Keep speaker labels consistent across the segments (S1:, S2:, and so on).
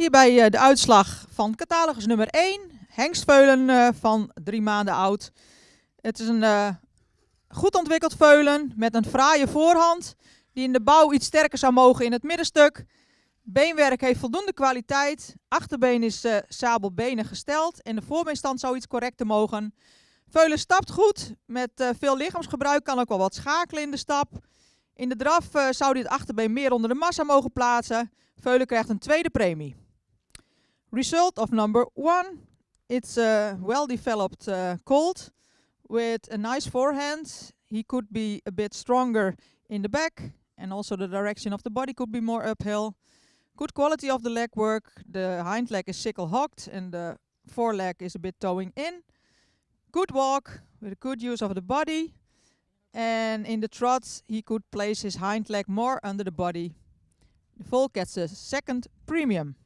S1: Hierbij de uitslag van catalogus nummer 1. Hengstveulen van 3 maanden oud. Het is een goed ontwikkeld veulen met een fraaie voorhand. Die in de bouw iets sterker zou mogen in het middenstuk. Beenwerk heeft voldoende kwaliteit. Achterbeen is sabelbenen gesteld. En de voorbeenstand zou iets correcter mogen. Veulen stapt goed. Met veel lichaamsgebruik kan ook wel wat schakelen in de stap. In de draf zou hij het achterbeen meer onder de massa mogen plaatsen. Veulen krijgt een tweede premie. Result of number 1. It's a well-developed colt with a nice forehand. He could be a bit stronger in the back. And also the direction of the body could be more uphill. Good quality of the leg work. The hind leg is sickle hocked and the foreleg is a bit toeing in. Good walk with a good use of the body. And in the trot he could place his hind leg more under the body. The foal gets a second premium.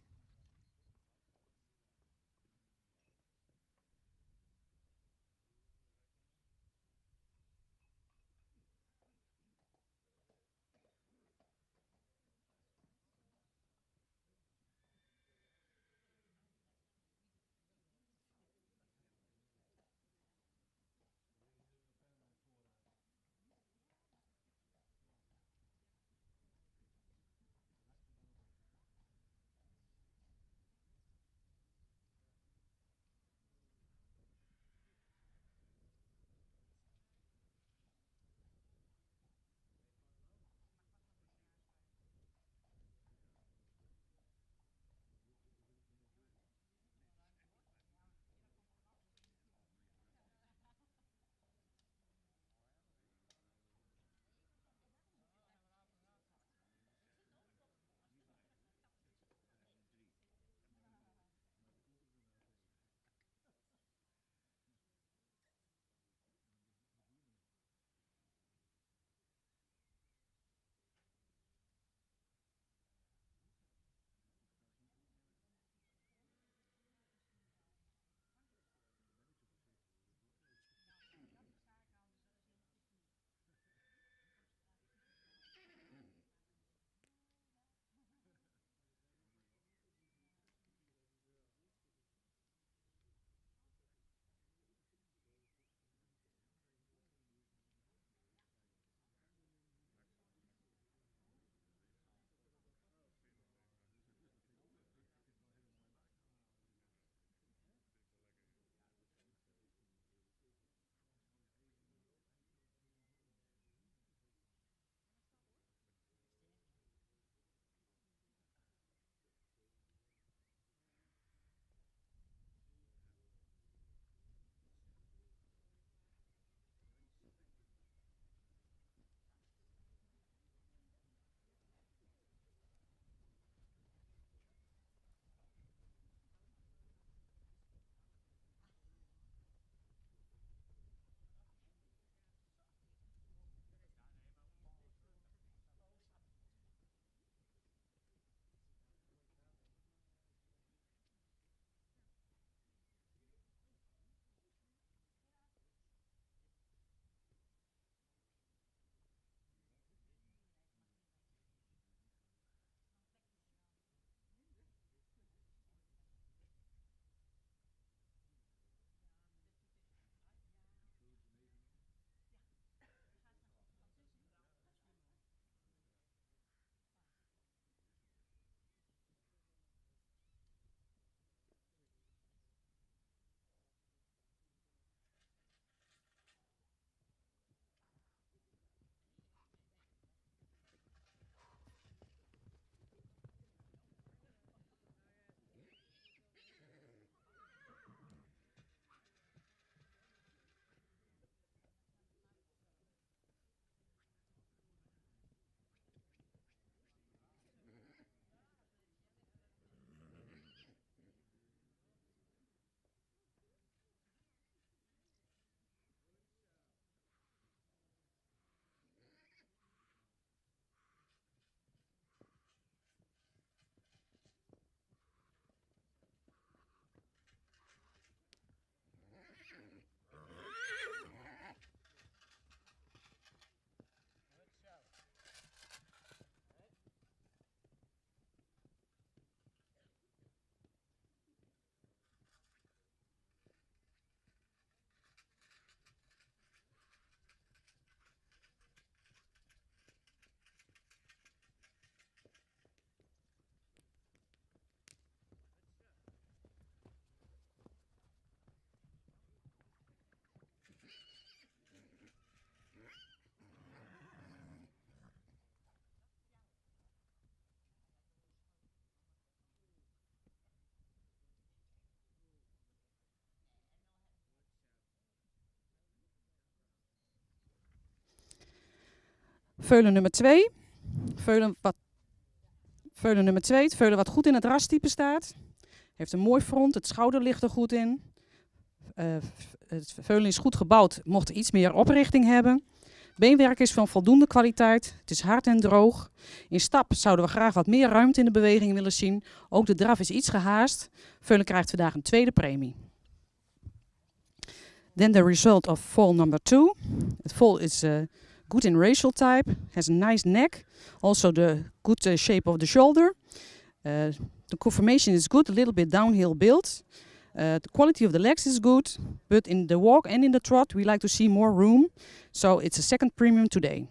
S2: Veulen nummer 2. Veulen nummer 2. Het veulen wat goed in het rastype staat. Heeft een mooi front, het schouder ligt er goed in. Het veulen is goed gebouwd, mocht iets meer oprichting hebben. Beenwerk is van voldoende kwaliteit. Het is hard en droog. In stap zouden we graag wat meer ruimte in de beweging willen zien. Ook de draf is iets gehaast. Veulen krijgt vandaag een tweede premie. Then the result of foal number 2. Het foal is good in racial type. Has a nice neck. Also the good shape of the shoulder. The conformation is good, a little bit downhill build. The quality of the legs is good, but in the walk and in the trot we like to see more room. So it's a second premium today.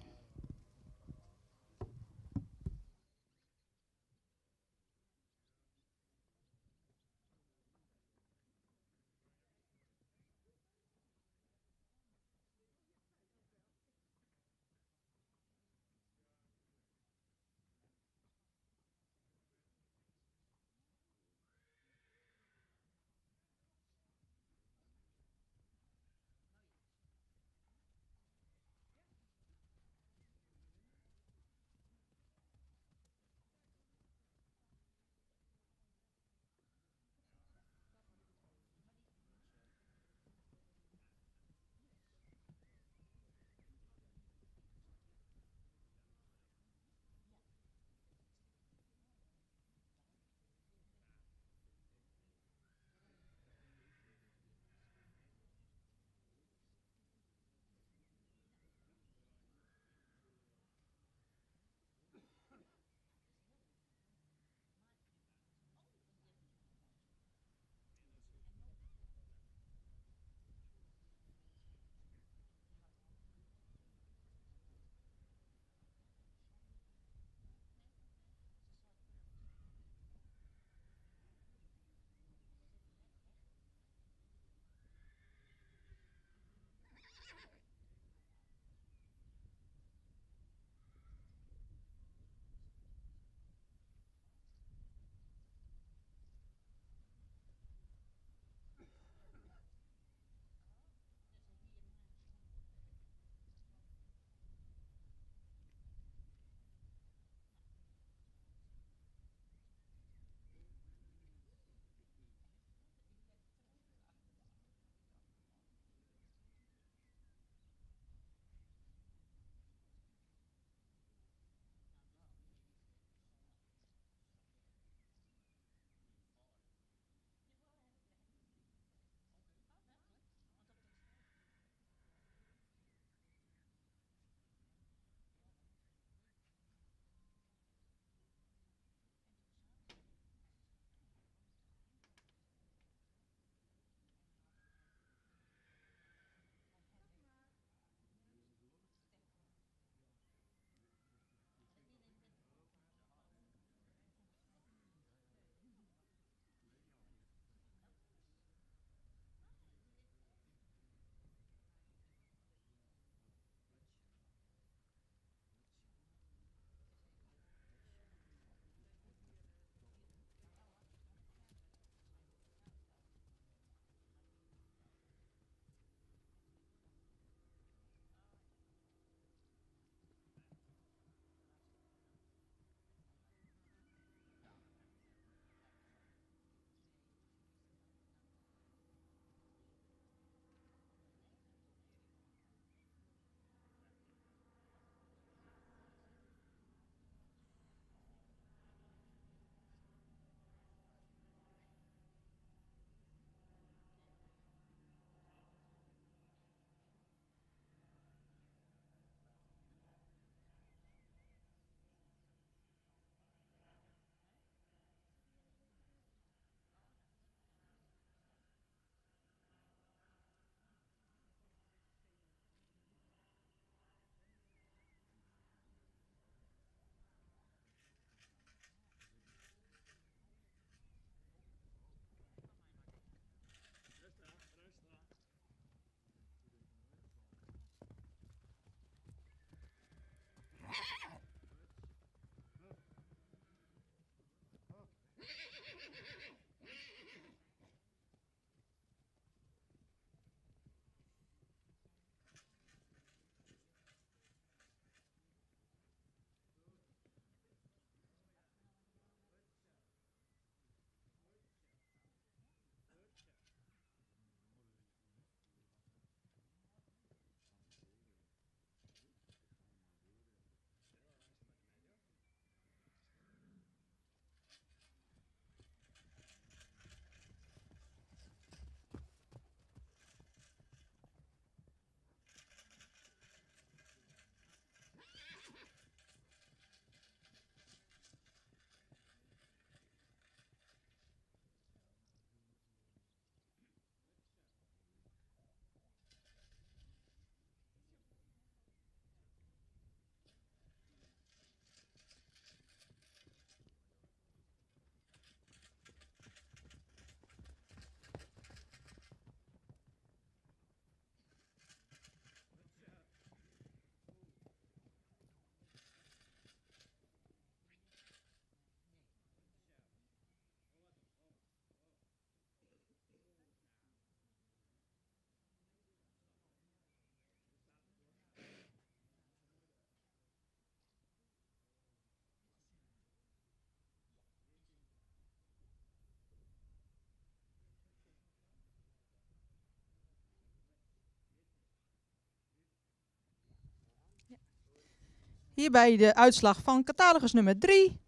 S1: Hierbij de uitslag van catalogus nummer 3.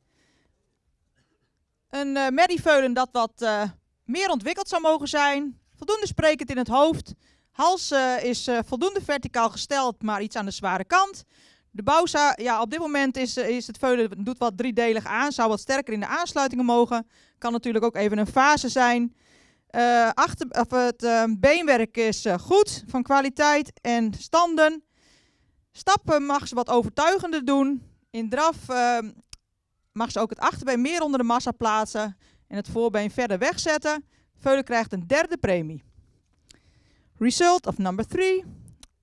S1: Een merrieveulen dat wat meer ontwikkeld zou mogen zijn. Voldoende sprekend in het hoofd. Hals is voldoende verticaal gesteld, maar iets aan de zware kant. De bouw, ja, op dit moment is het veulen doet wat driedelig aan. Zou wat sterker in de aansluitingen mogen. Kan natuurlijk ook even een fase zijn. Het beenwerk is goed, van kwaliteit en standen. Stappen mag ze wat overtuigender doen. In draf mag ze ook het achterbeen meer onder de massa plaatsen en het voorbeen verder wegzetten. Veulen krijgt een derde premie. Result of number 3.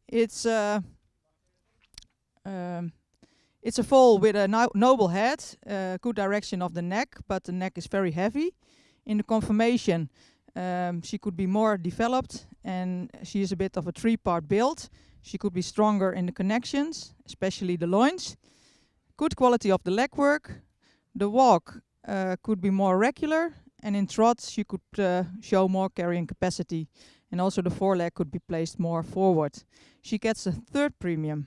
S1: It's a fall with a noble head, good direction of the neck, but the neck is very heavy. In the conformation, she could be more developed, and she is a bit of a three-part build. She could be stronger in the connections, especially the loins. Good quality of the leg work. The walk could be more regular, and in trot she could show more carrying capacity, and also the foreleg could be placed more forward. She gets a third premium.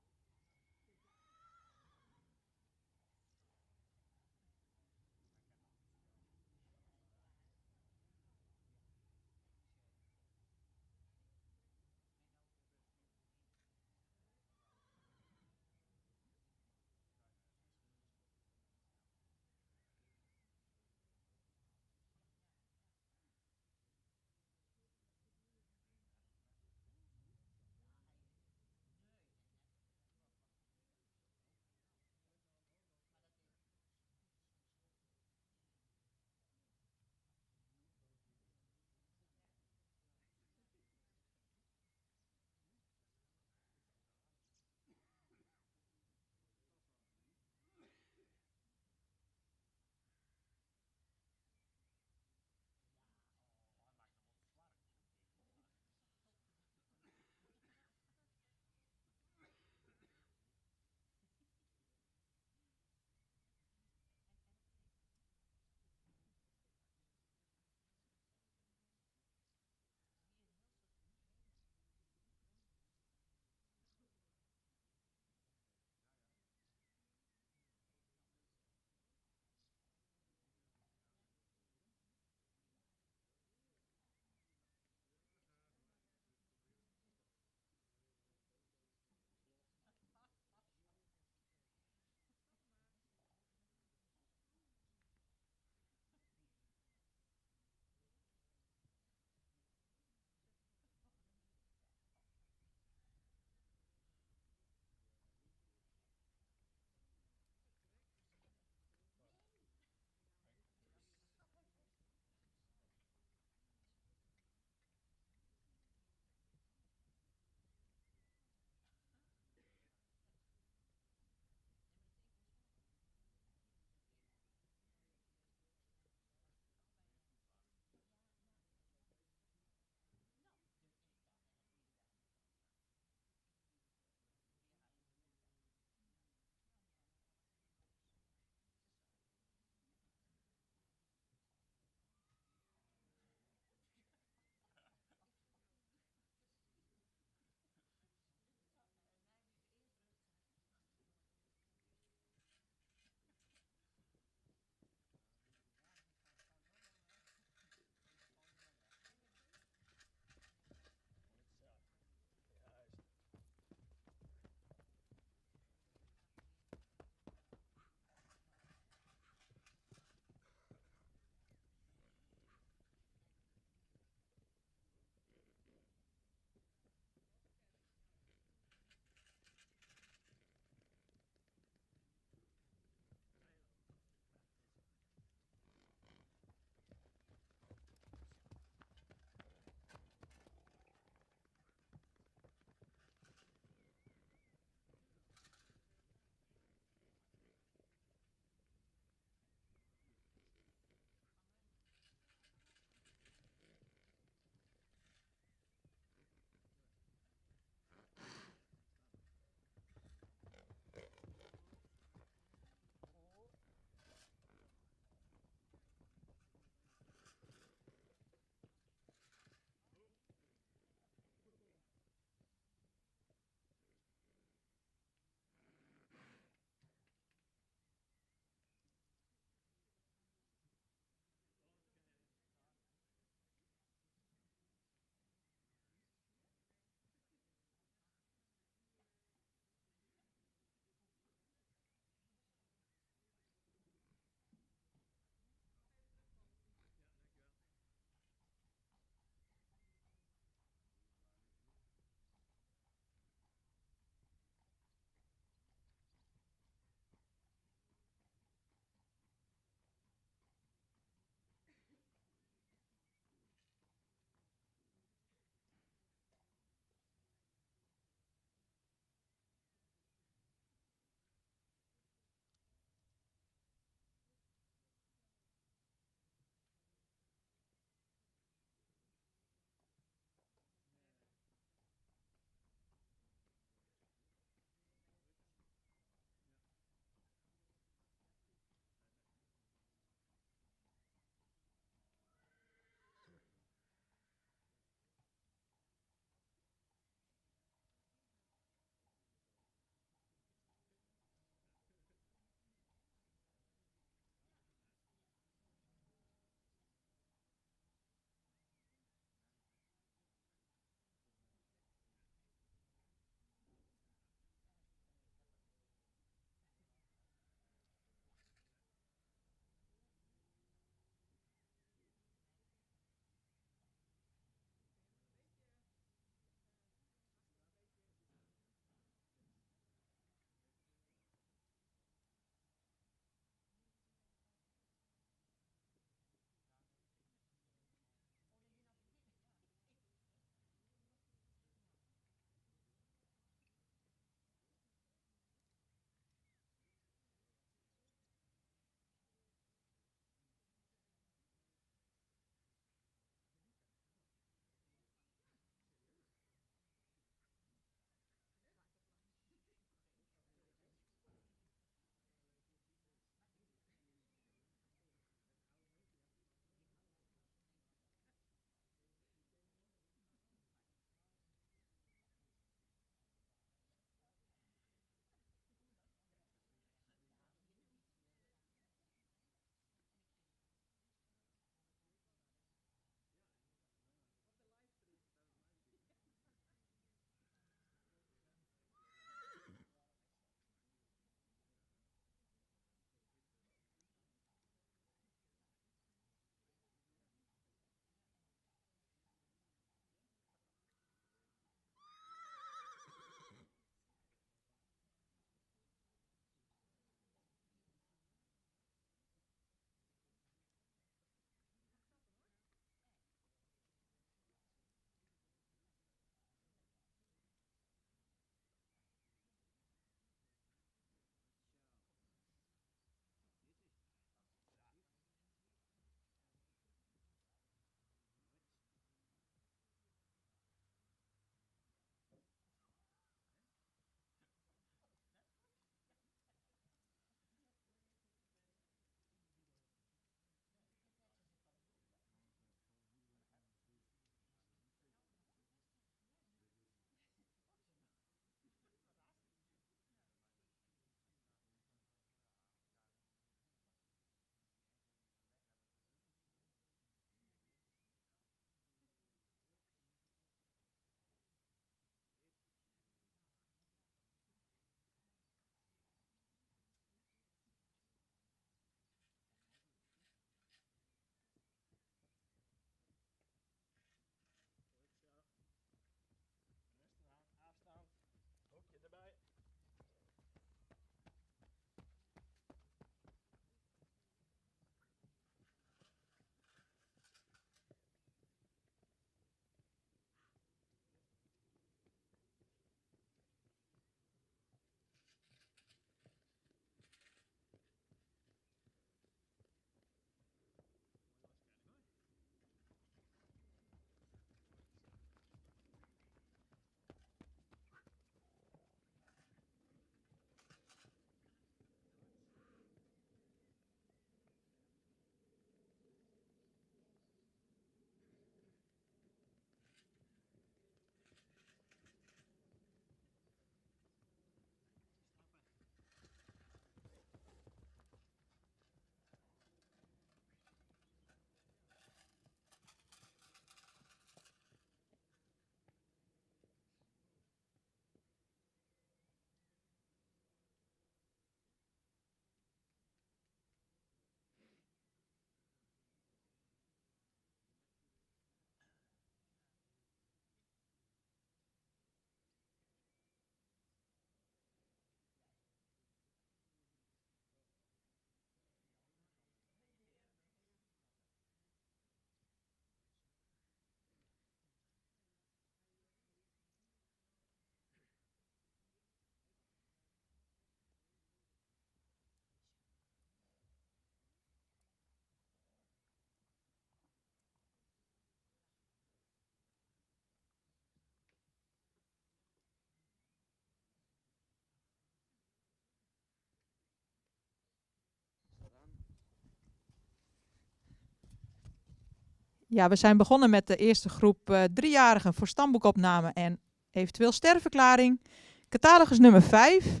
S1: Ja, we zijn begonnen met de eerste groep 3-jarigen voor stamboekopname en eventueel sterverklaring. Catalogus nummer 5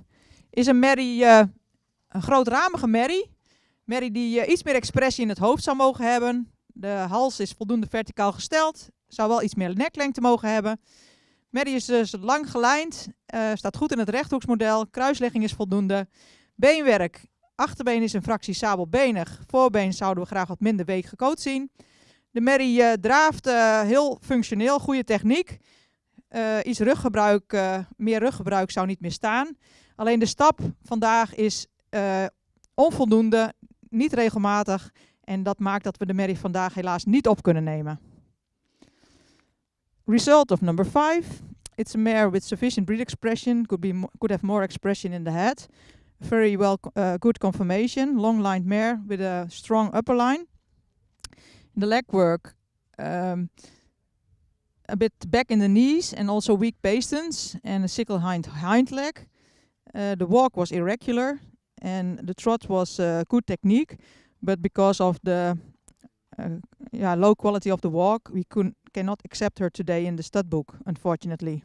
S1: is een merrie, een grootramige merrie. Merrie die iets meer expressie in het hoofd zou mogen hebben. De hals is voldoende verticaal gesteld. Zou wel iets meer neklengte mogen hebben. Merrie is dus lang gelijnd. Staat goed in het rechthoeksmodel. Kruislegging is voldoende. Beenwerk. Achterbeen is een fractie sabelbenig. Voorbeen zouden we graag wat minder week gecoacht zien. De merrie draaft heel functioneel. Goede techniek. Iets ruggebruik, meer ruggebruik zou niet meer staan. Alleen de stap vandaag is onvoldoende, niet regelmatig. En dat maakt dat we de merrie vandaag helaas niet op kunnen nemen. Result of number 5. It's a mare with sufficient breed expression. Could have more expression in the head. Very well good conformation. Long-lined mare with a strong upper line. In the leg work, a bit back in the knees and also weak pastons and a sickle hind leg. The walk was irregular and the trot was good technique, but because of the low quality of the walk, we cannot accept her today in the stud book, unfortunately.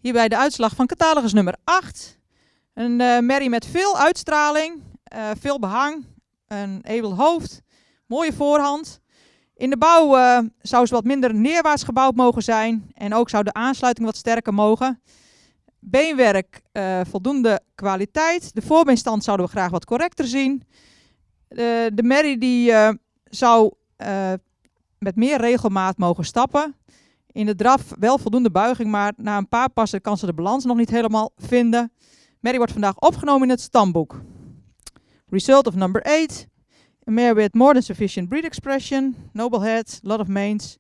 S1: Hierbij de uitslag van catalogus nummer 8. Een merrie met veel uitstraling, veel behang, een edel hoofd, mooie voorhand. In de bouw zou ze wat minder neerwaarts gebouwd mogen zijn en ook zou de aansluiting wat sterker mogen. Beenwerk, voldoende kwaliteit. De voorbeenstand zouden we graag wat correcter zien. De merrie die zou met meer regelmaat mogen stappen. In de draf wel voldoende buiging, maar na een paar passen kan ze de balans nog niet helemaal vinden. Merrie wordt vandaag opgenomen in het stamboek. Result of number 8. A mare with more than sufficient breed expression, noble head, lot of manes.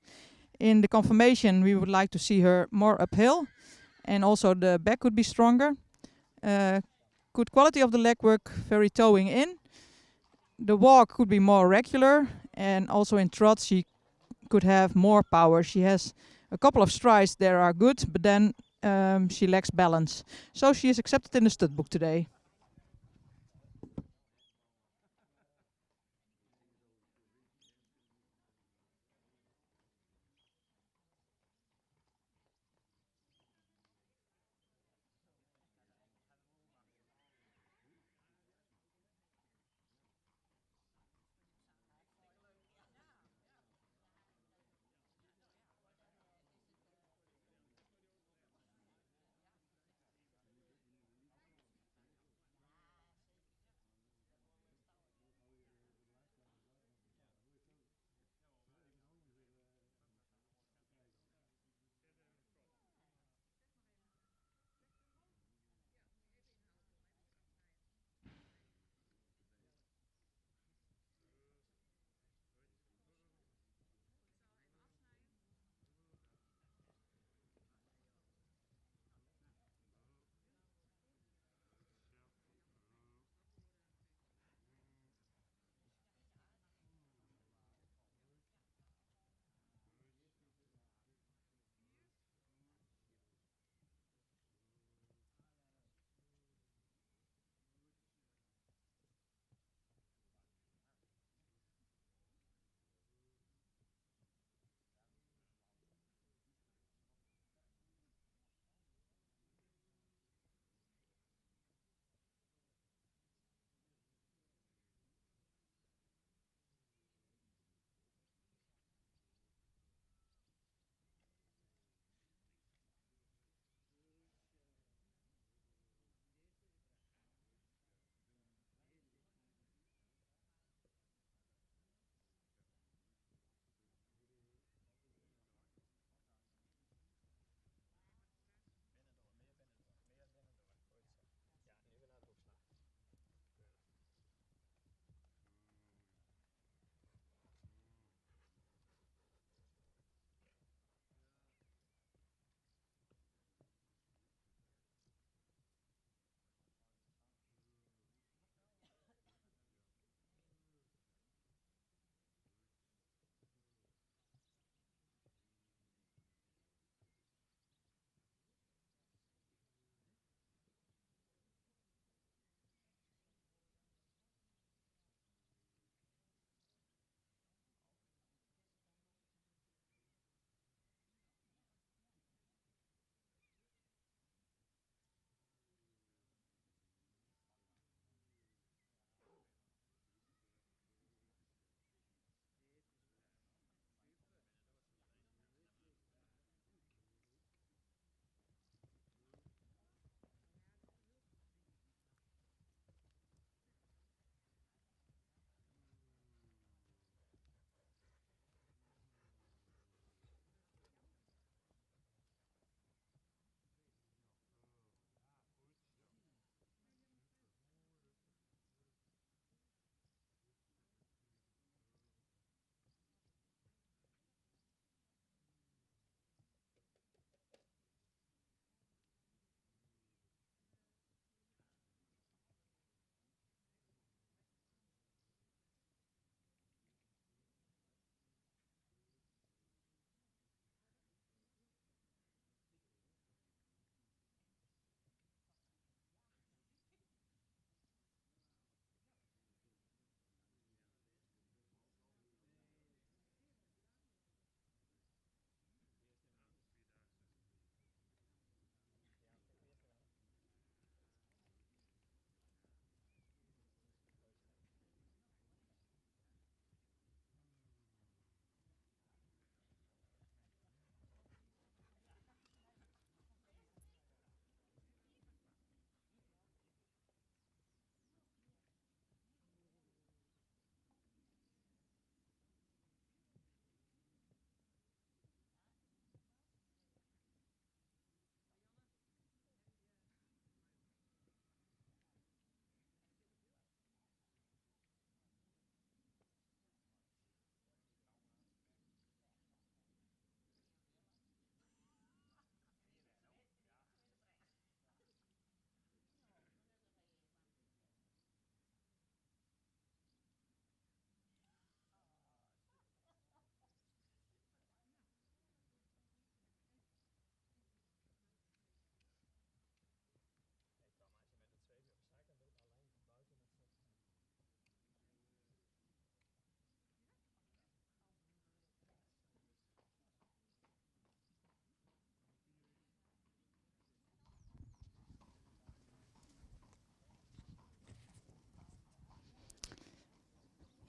S1: In the conformation we would like to see her more uphill. And also the back could be stronger. Good quality of the legwork, very towing in. The walk could be more regular. And also in trot she could have more power. She has a couple of strides that are good, but then she lacks balance. So she is accepted in the stud book today.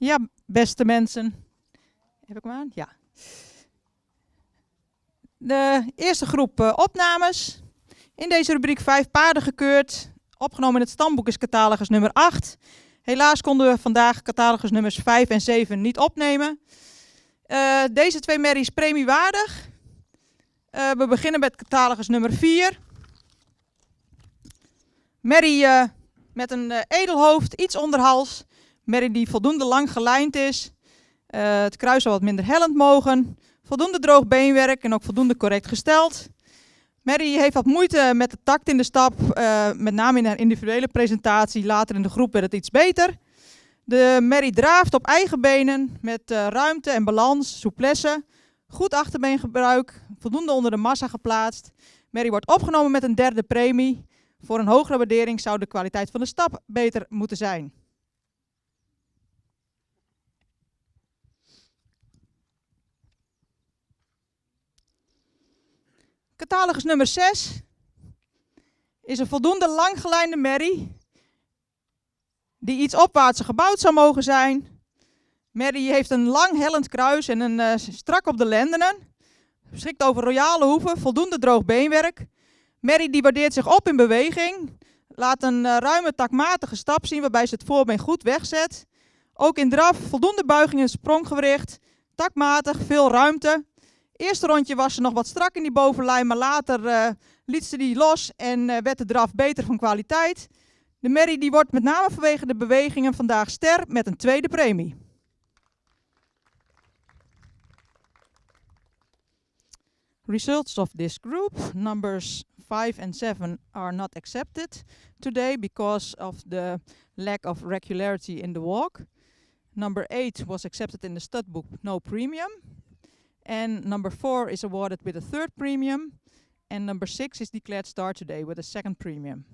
S1: Ja, beste mensen. Heb ik hem aan? Ja. De eerste groep opnames. In deze rubriek 5 paarden gekeurd. Opgenomen in het stamboek is catalogus nummer 8. Helaas konden we vandaag catalogus nummers 5 en 7 niet opnemen. Deze 2 merries premiewaardig. We beginnen met catalogus nummer 4. Merrie met een edelhoofd, iets onderhals. Merrie die voldoende lang gelijnd is. Het kruis zal wat minder hellend mogen. Voldoende droog beenwerk en ook voldoende correct gesteld. Merrie heeft wat moeite met de takt in de stap. Met name in haar individuele presentatie. Later in de groep werd het iets beter. De merrie draaft op eigen benen met ruimte en balans, souplesse. Goed achterbeengebruik, voldoende onder de massa geplaatst. Merrie wordt opgenomen met een 3e premie. Voor een hogere waardering zou de kwaliteit van de stap beter moeten zijn. Catalogus nummer 6 is een voldoende langgelijnde merrie die iets opwaartser gebouwd zou mogen zijn. Merrie heeft een lang hellend kruis en een strak op de lendenen. Beschikt over royale hoeven, voldoende droog beenwerk. Merrie die waardeert zich op in beweging. Laat een ruime takmatige stap zien waarbij ze het voorbeen goed wegzet. Ook in draf voldoende buiging en spronggewricht. Takmatig, veel ruimte. Eerste rondje was ze nog wat strak in die bovenlijn, maar later liet ze die los en werd de draf beter van kwaliteit. De merrie die wordt met name vanwege de bewegingen vandaag ster met een 2e premie. Results of this group, numbers 5 and 7 are not accepted today because of the lack of regularity in the walk. Number 8 was accepted in the stud book, no premium. And number 4 is awarded with a 3rd premium. And number 6 is declared star today with a 2nd premium.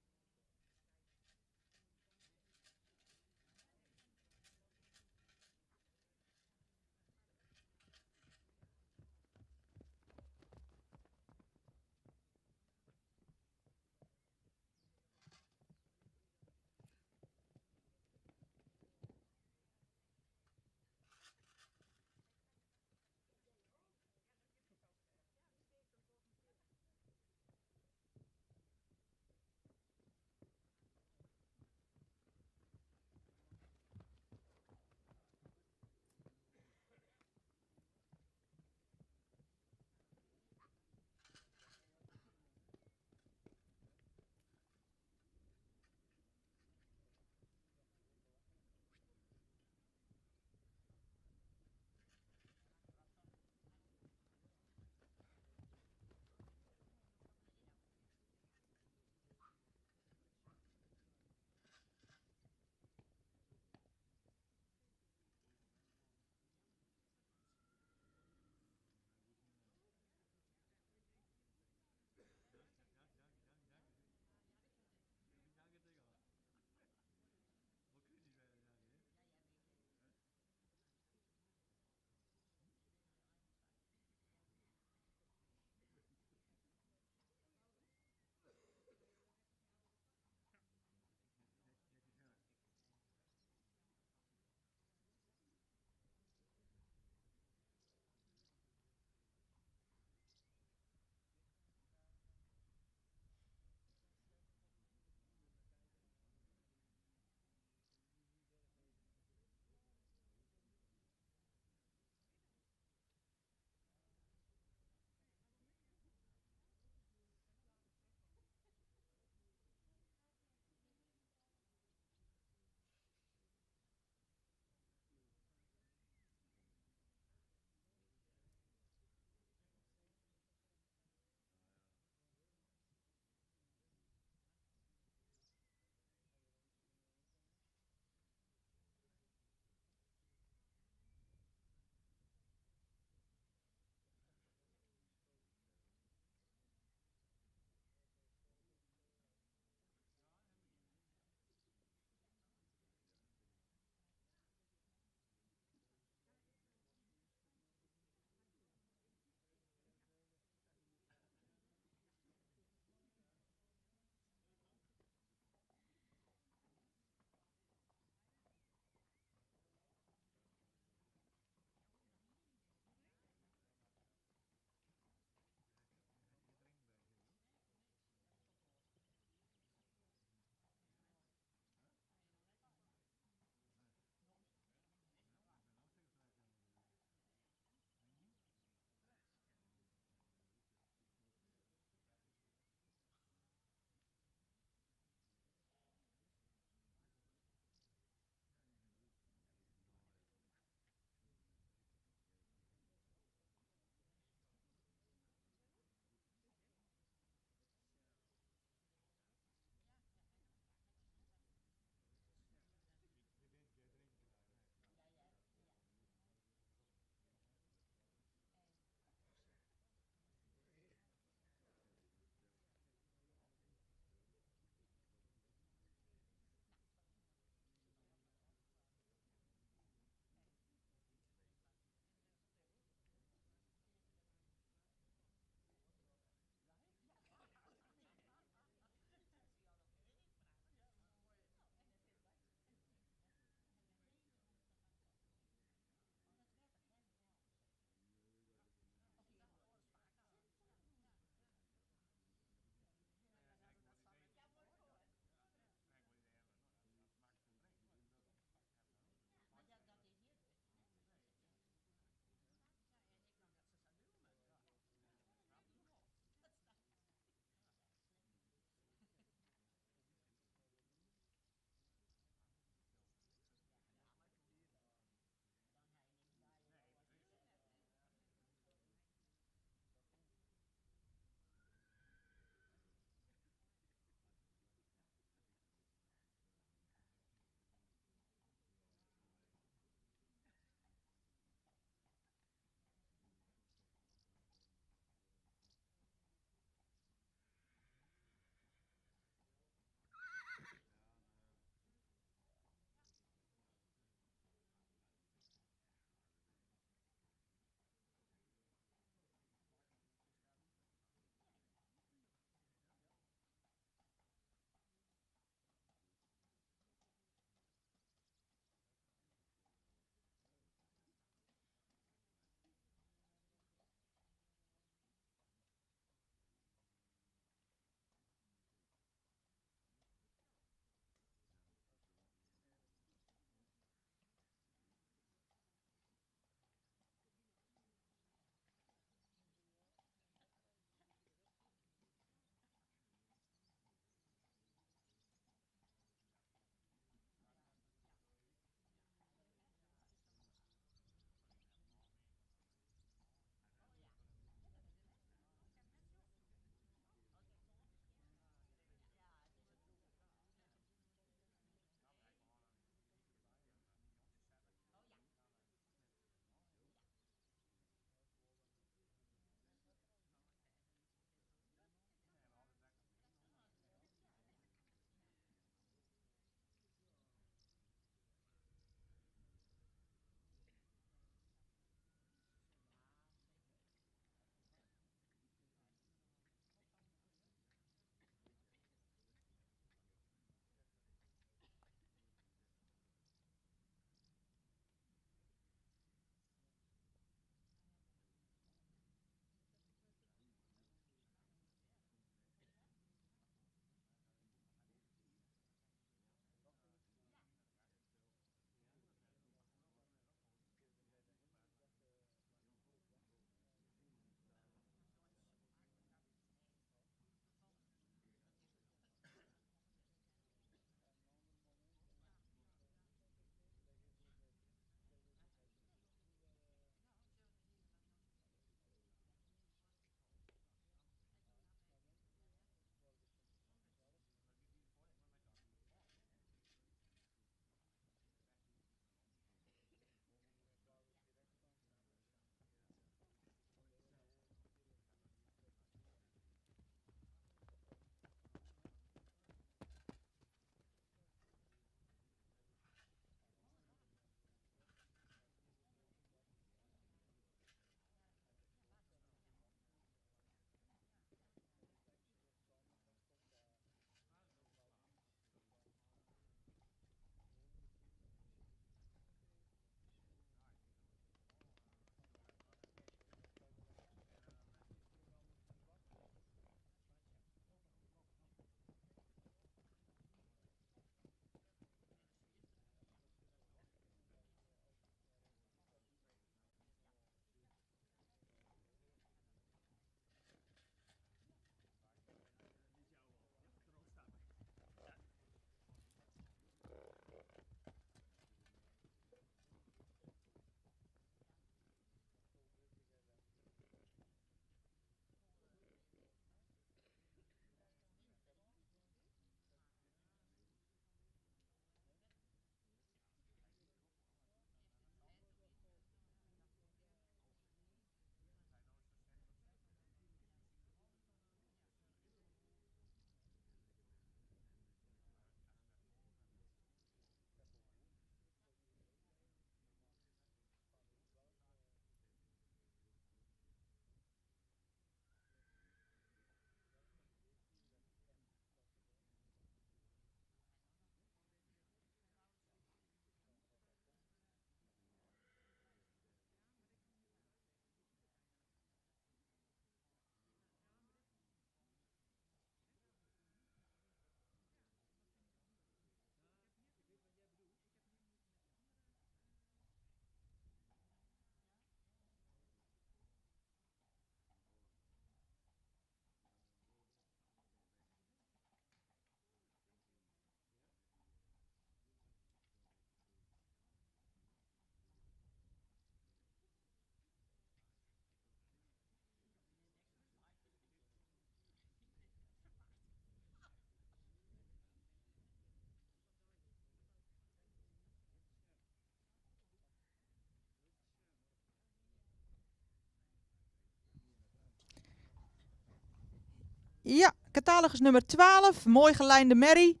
S1: Ja, catalogus nummer 12. Mooi gelijnde merrie.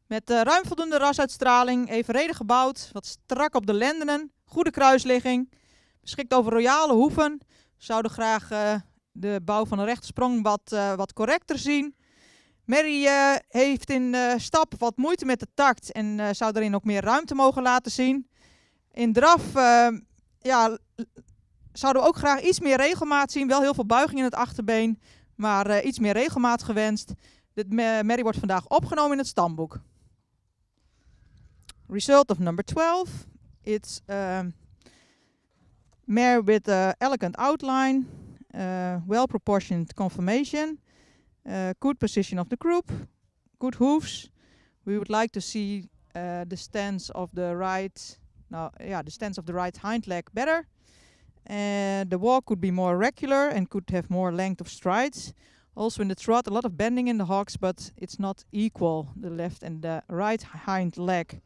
S1: Met ruim voldoende rasuitstraling. Evenredig gebouwd. Wat strak op de lendenen. Goede kruisligging. Beschikt over royale hoeven. Zouden graag de bouw van een rechte sprong wat correcter zien. Merrie heeft in de stap wat moeite met de takt. En zou daarin ook meer ruimte mogen laten zien. In draf zouden we ook graag iets meer regelmaat zien. Wel heel veel buiging in het achterbeen. Maar iets meer regelmaat gewenst. De merrie wordt vandaag opgenomen in het stamboek. Result of number 12. It's mare with elegant outline. Well-proportioned conformation. Good position of the croup. Good hoofs. We would like to see the stance of the right hind leg better. The walk could be more regular and could have more length of strides. Also in the trot, a lot of bending in the hocks, but it's not equal, the left and the right hind leg.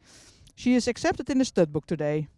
S1: She is accepted in the studbook today.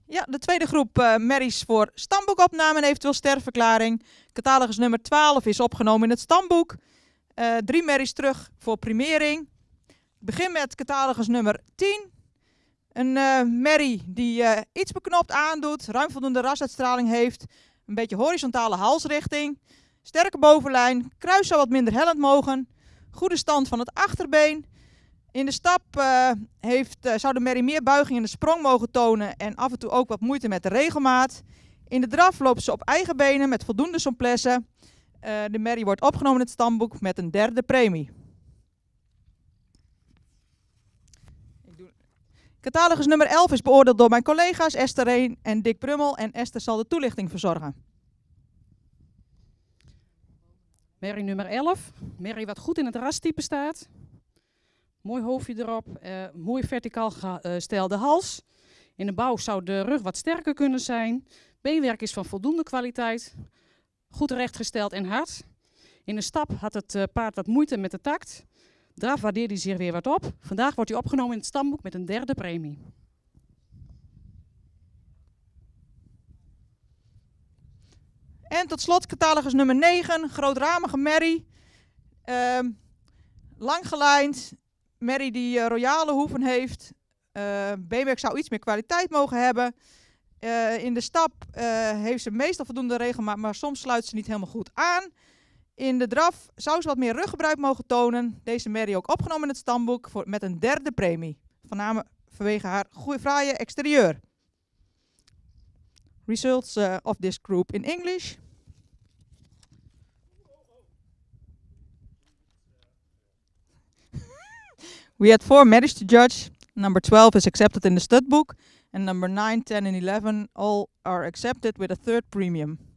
S1: Ja, de tweede groep merries voor stamboekopname en eventueel sterverklaring. Catalogus nummer 12 is opgenomen in het stamboek. 3 merries terug voor primering. Ik begin met catalogus nummer 10. Een merrie die iets beknopt aandoet, ruim voldoende rasuitstraling heeft. Een beetje horizontale halsrichting. Sterke bovenlijn, kruis zou wat minder hellend mogen. Goede stand van het achterbeen. In de stap zou de merrie meer buiging in de sprong mogen tonen en af en toe ook wat moeite met de regelmaat. In de draf loopt ze op eigen benen met voldoende souplesse. De merrie wordt opgenomen in het stamboek met een 3e premie. Catalogus nummer 11 is beoordeeld door mijn collega's Esther Reen en Dick Brummel en Esther zal de toelichting verzorgen.
S2: Merrie nummer 11. Merrie wat goed in het rastype staat. Mooi hoofdje erop. Mooi verticaal gestelde hals. In de bouw zou de rug wat sterker kunnen zijn. Beenwerk is van voldoende kwaliteit. Goed rechtgesteld en hard. In de stap had het paard wat moeite met de takt. Draf waardeert hij zich weer wat op. Vandaag wordt hij opgenomen in het stamboek met een derde premie.
S1: En tot slot catalogus nummer 9, grootramige merrie. Lang gelijnd, merrie die royale hoeven heeft. Beenwerk zou iets meer kwaliteit mogen hebben. In de stap heeft ze meestal voldoende regelmaat, maar soms sluit ze niet helemaal goed aan. In de draf zou ze wat meer ruggebruik mogen tonen. Deze merrie ook opgenomen in het stamboek met een derde premie. Voornamelijk vanwege haar goede fraaie exterieur. Results of this group in English. We had 4 merries to judge. Number 12 is accepted in the stud book. And number 9, 10 and 11 all are accepted with a third premium.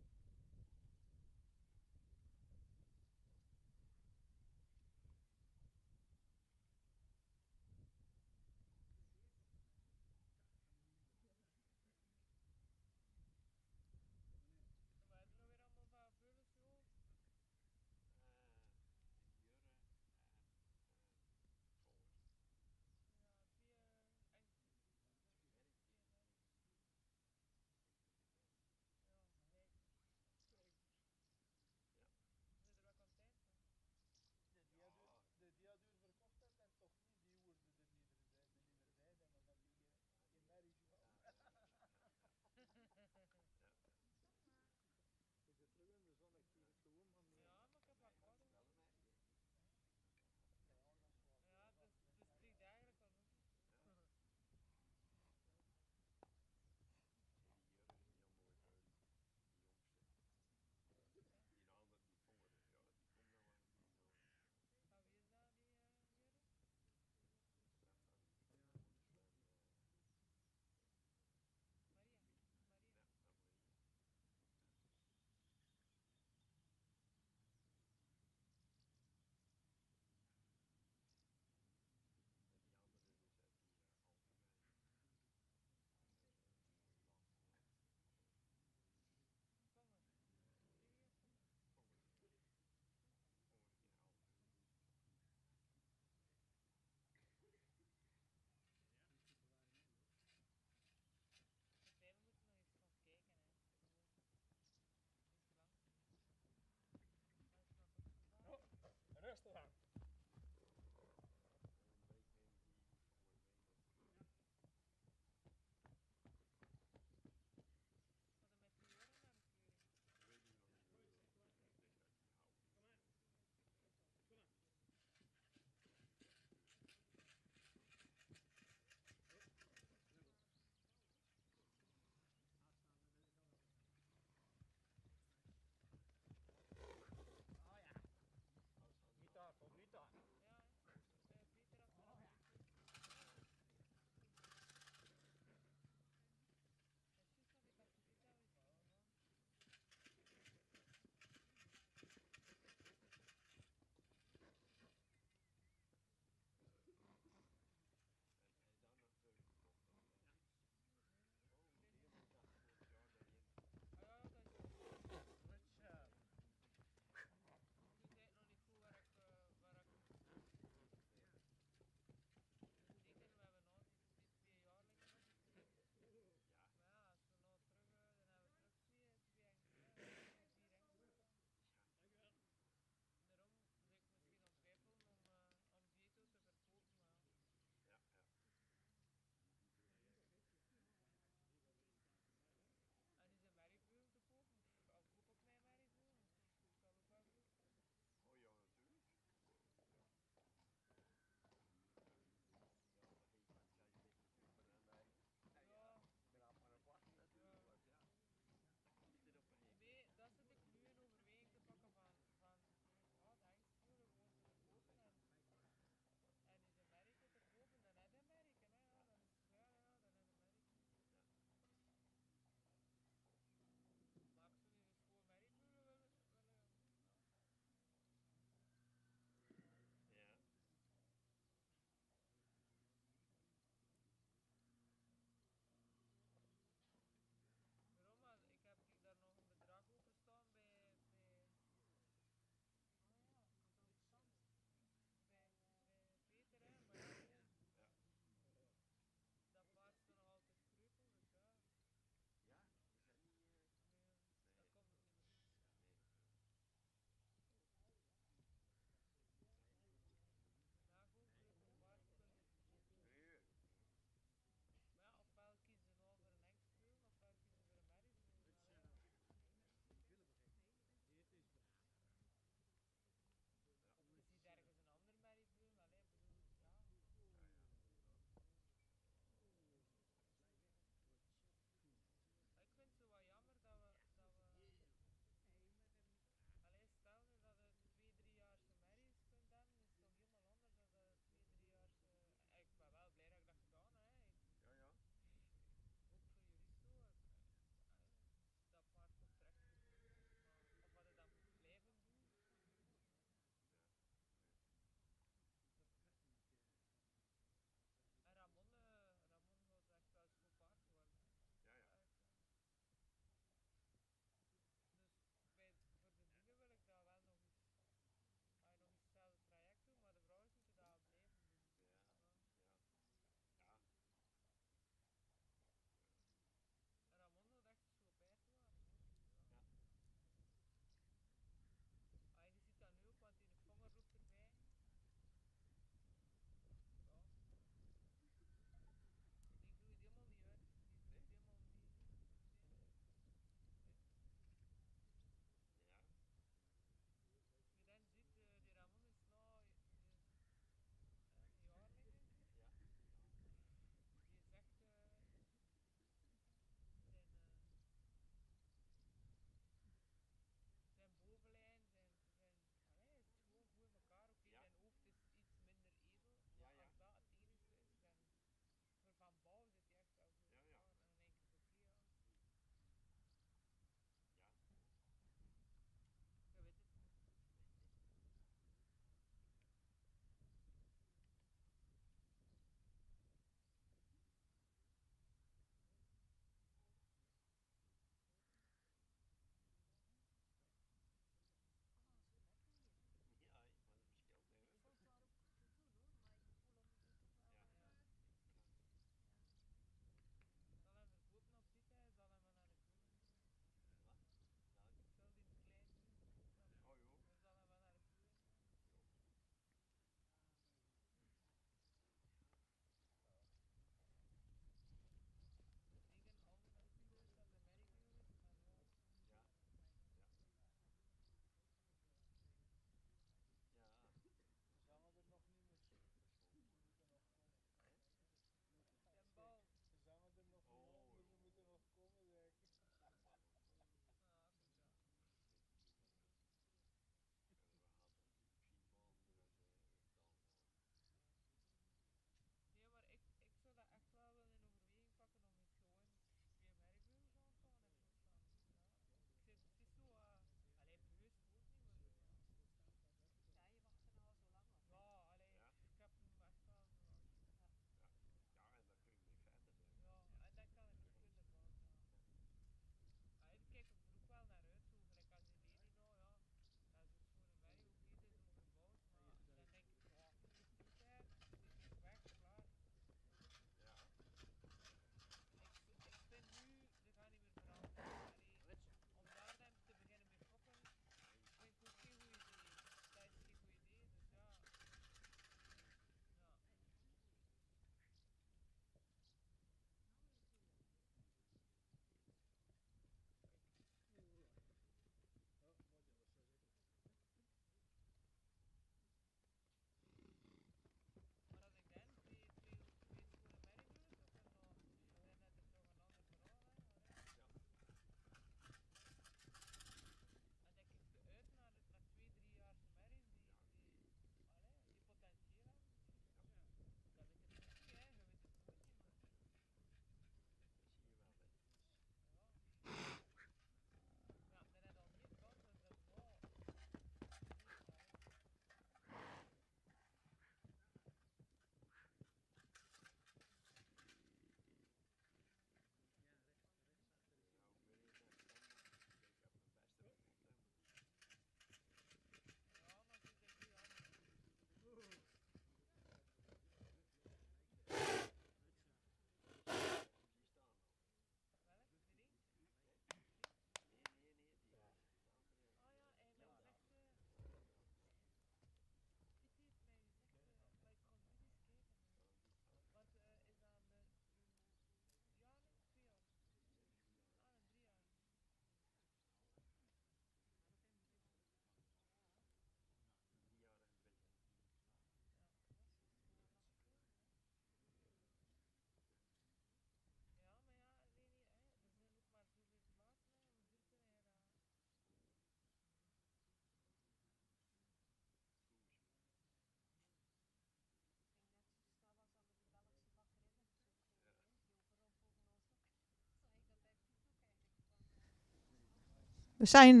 S1: We zijn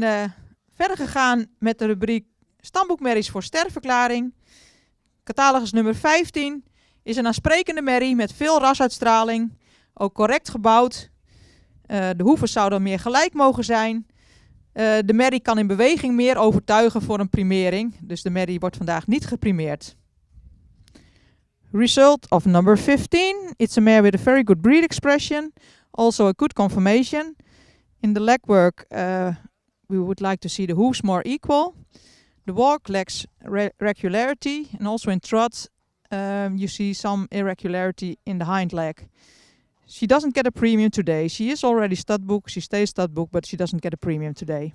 S1: verder gegaan met de rubriek Stamboekmerries voor sterverklaring. Catalogus nummer 15 is een aansprekende merrie met veel rasuitstraling, ook correct gebouwd. De hoeven zouden meer gelijk mogen zijn. De merrie kan in beweging meer overtuigen voor een primering, dus de merrie wordt vandaag niet geprimeerd. Result of number 15. It's a mare with a very good breed expression, also a good conformation. In the legwork, we would like to see the hooves more equal. The walk lacks regularity, and also in trot, you see some irregularity in the hind leg. She doesn't get a premium today. She is already studbook, she stays studbook, but she doesn't get a premium today.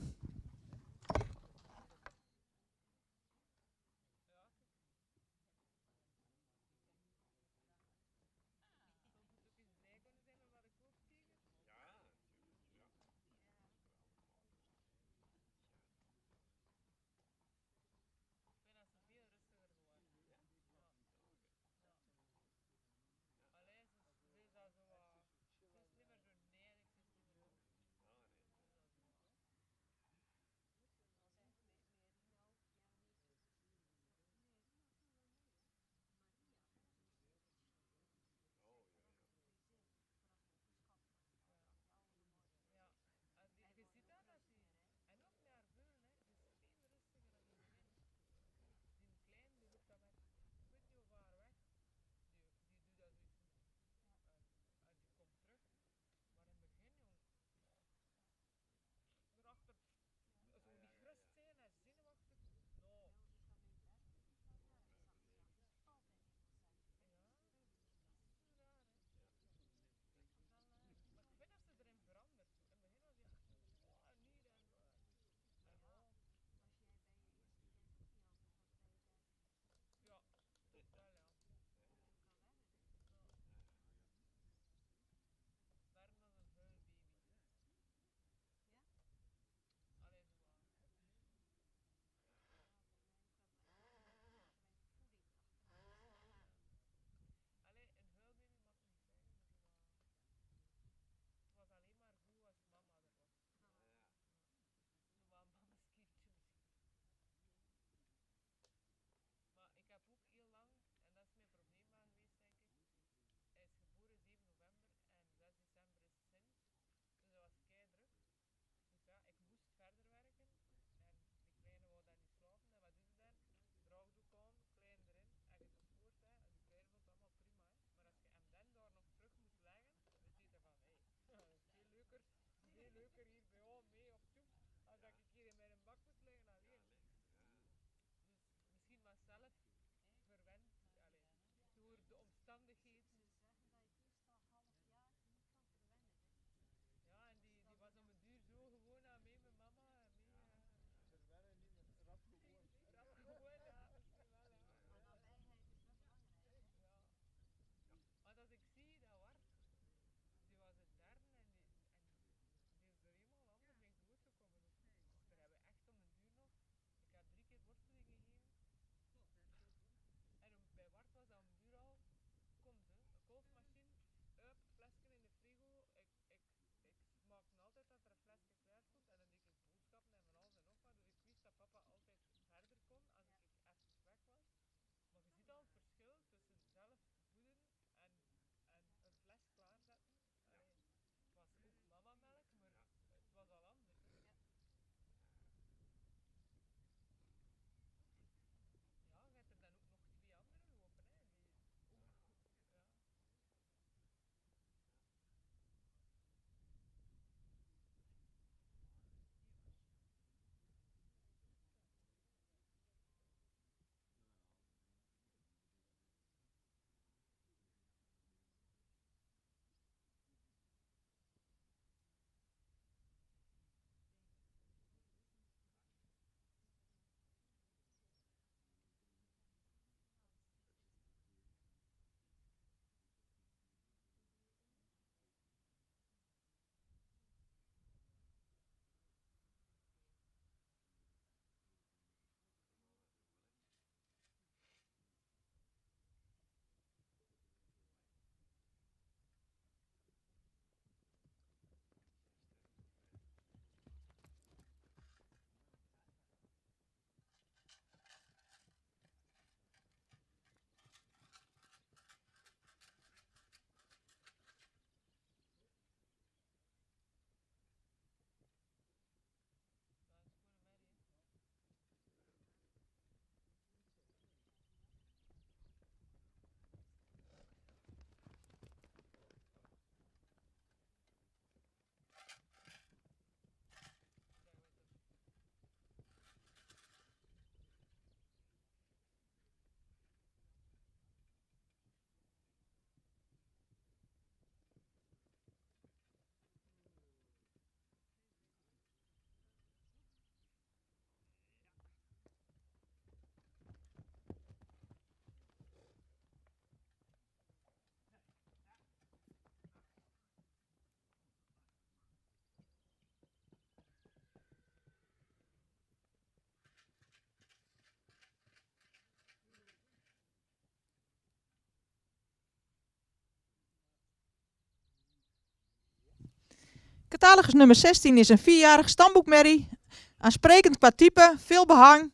S1: Catalogus nummer 16 is een 4-jarige stamboekmerrie. Aansprekend qua type, veel behang,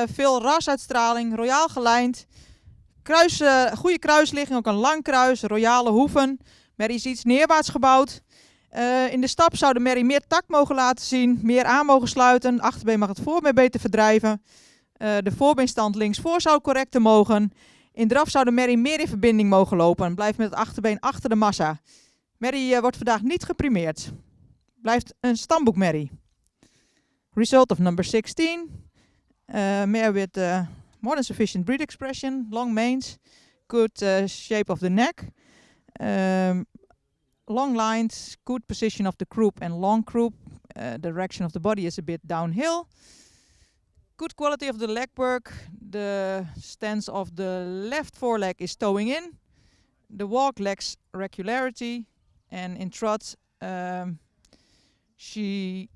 S1: veel rasuitstraling, royaal gelijnd. Goede kruisligging, ook een lang kruis, royale hoeven. Merrie is iets neerwaarts gebouwd. In de stap zou de merrie meer tak mogen laten zien, meer aan mogen sluiten. Achterbeen mag het voorbeen beter verdrijven. De voorbeenstand linksvoor zou correcter mogen. In draf zou de merrie meer in verbinding mogen lopen. Blijft met het achterbeen achter de massa. Merrie wordt vandaag niet geprimeerd. Blijft een stamboekmerrie. Result of number 16. Mare with more than sufficient breed expression, long manes, good shape of the neck, long lines, good position of the croup and long croup. Direction of the body is a bit downhill. Good quality of the leg work. The stance of the left foreleg is toeing in. The walk lacks regularity. And in trot, she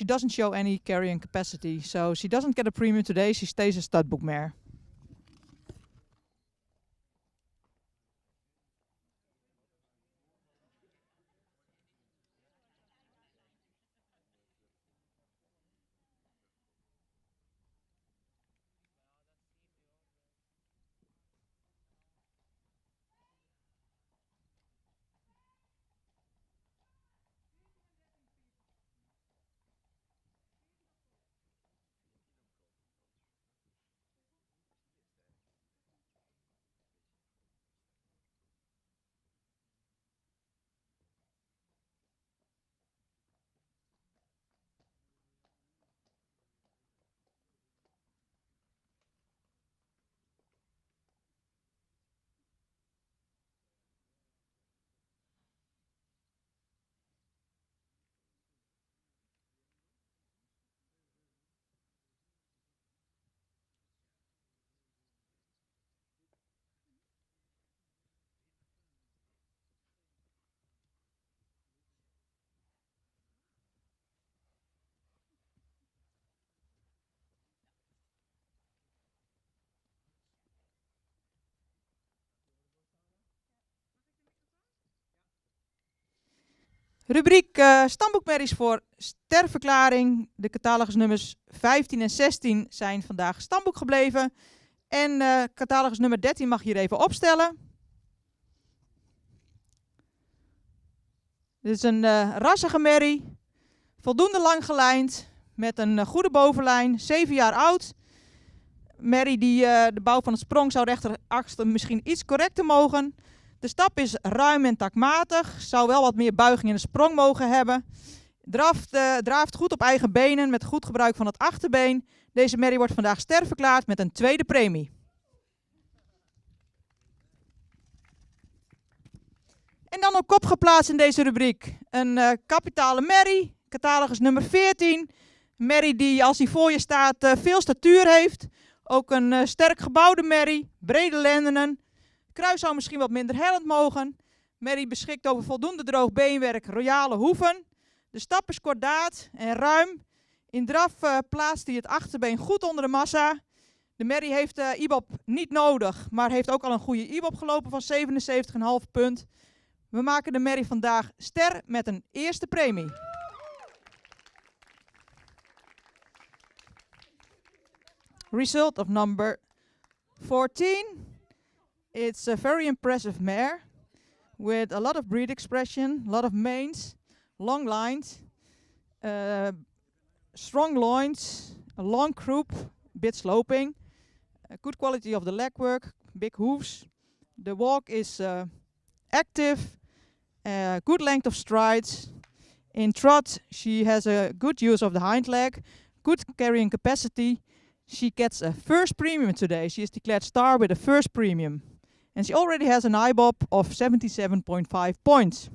S1: doesn't show any carrying capacity. So she doesn't get a premium today. She stays a studbook mare. Rubriek stamboekmerries voor sterverklaring. De catalogusnummers 15 en 16 zijn vandaag stamboek gebleven. En catalogus nummer 13 mag je hier even opstellen. Dit is een rassige merrie. Voldoende lang gelijnd. Met een goede bovenlijn. 7 jaar oud. Merrie die de bouw van het sprong zou rechterachter misschien iets correcter mogen. De stap is ruim en takmatig. Zou wel wat meer buiging in de sprong mogen hebben. Draaft goed op eigen benen met goed gebruik van het achterbeen. Deze merrie wordt vandaag sterverklaard met een tweede premie. En dan op kop geplaatst in deze rubriek. Een kapitale merrie. Catalogus nummer 14. Een merrie die als hij voor je staat veel statuur heeft. Ook een sterk gebouwde merrie. Brede lendenen. Kruis zou misschien wat minder hellend mogen. Merrie beschikt over voldoende droog beenwerk, royale hoeven. De stap is kordaat en ruim. In draf plaatst hij het achterbeen goed onder de massa. De merrie heeft IBOP niet nodig, maar heeft ook al een goede IBOP gelopen van 77,5 punt. We maken de merrie vandaag ster met een eerste premie. Result of number 14. It's a very impressive mare with a lot of breed expression, a lot of manes, long lines, strong loins, a long croup, bit sloping, good quality of the leg work, big hooves. The walk is active, good length of strides. In trot, she has a good use of the hind leg, good carrying capacity. She gets a first premium today. She is declared star with a first premium. And she already has an IBOP of 77.5 points.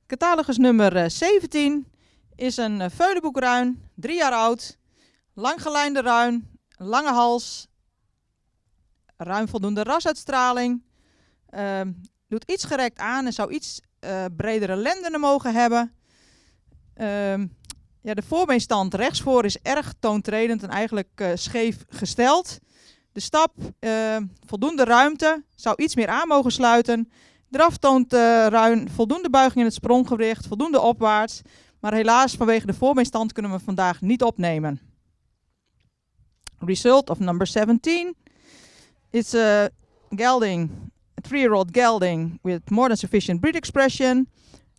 S1: Catalogus nummer 17 is een veulenboekruin, 3 jaar oud, langgelijnde ruin, lange hals, ruim voldoende rasuitstraling, doet iets gerekt aan en zou iets bredere lendenen mogen hebben. Ja, de voorbeenstand rechtsvoor is erg toontredend en eigenlijk scheef gesteld. De stap, voldoende ruimte, zou iets meer aan mogen sluiten. Draf toont ruim voldoende buiging in het spronggewicht, voldoende opwaarts. Maar helaas vanwege de voorbeenstand kunnen we vandaag niet opnemen. Result of number 17. It's a gelding, a 3-year-old gelding with more than sufficient breed expression.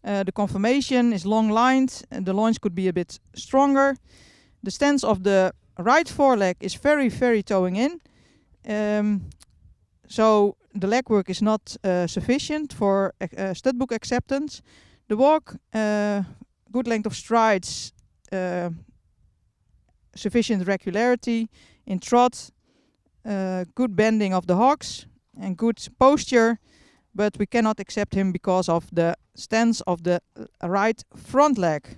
S1: The conformation is long-lined and the loins could be a bit stronger. The stance of the right foreleg is very, very toeing in. So the legwork is not sufficient for studbook acceptance. The walk, good length of strides, sufficient regularity in trot, good bending of the hocks and good posture, but we cannot accept him because of the stance of the right front leg.